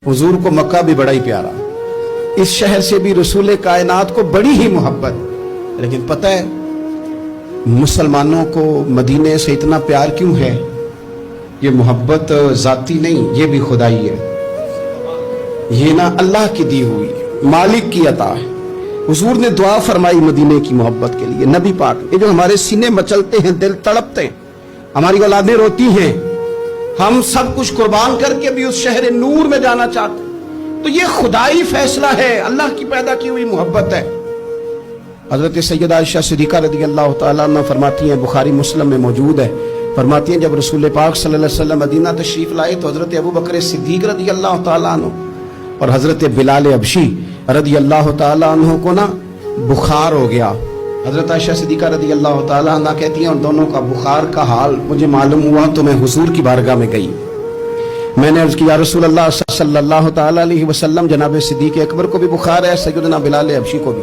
हुजूर को मक्का भी बड़ा ही प्यारा, इस शहर से भी रसूल कायनात को बड़ी ही मोहब्बत। लेकिन पता है मुसलमानों को मदीने से इतना प्यार क्यों है? ये मोहब्बत जाती नहीं, ये भी खुदाई है। ये ना अल्लाह की दी हुई मालिक की अता है। हुजूर ने दुआ फरमाई मदीने की मोहब्बत के लिए। नबी पाक ये जो हमारे सीने मचलते हैं, दिल तड़पते हैं, हमारी औलादें रोती हैं, हम सब कुछ कुर्बान करके भी उस शहर नूर में जाना चाहते हैं, तो ये खुदाई फैसला है, अल्लाह की पैदा की हुई मोहब्बत है। हजरत सैयदा आयशा सिद्दीका रज़ी अल्लाह तआला अन्हा फरमाती हैं, बुखारी मुस्लिम में मौजूद है, फरमाती हैं जब रसूल पाक सल्लल्लाहु अलैहि वसल्लम मदीना तशरीफ लाए तो हजरत अबू बकर सिद्दीक रज़ी अल्लाह तआला अन्हु और हजरत बिलाल अबशी रज़ी अल्लाह तआला अन्हु को ना बुखार हो गया। हजरत आयशा सिद्दीका रज़ी अल्लाह तआला अन्हा कहती हैं उन दोनों का बुखार का हाल मुझे मालूम हुआ तो मैं हुजूर की बारगाह में गई। मैंने अर्ज किया रसूल अल्लाह सल्लल्लाहु तआला अलैहि वसल्लम जनाब सिद्दीक अकबर को भी बुखार है, सैयदना बिलाल अबशी को भी।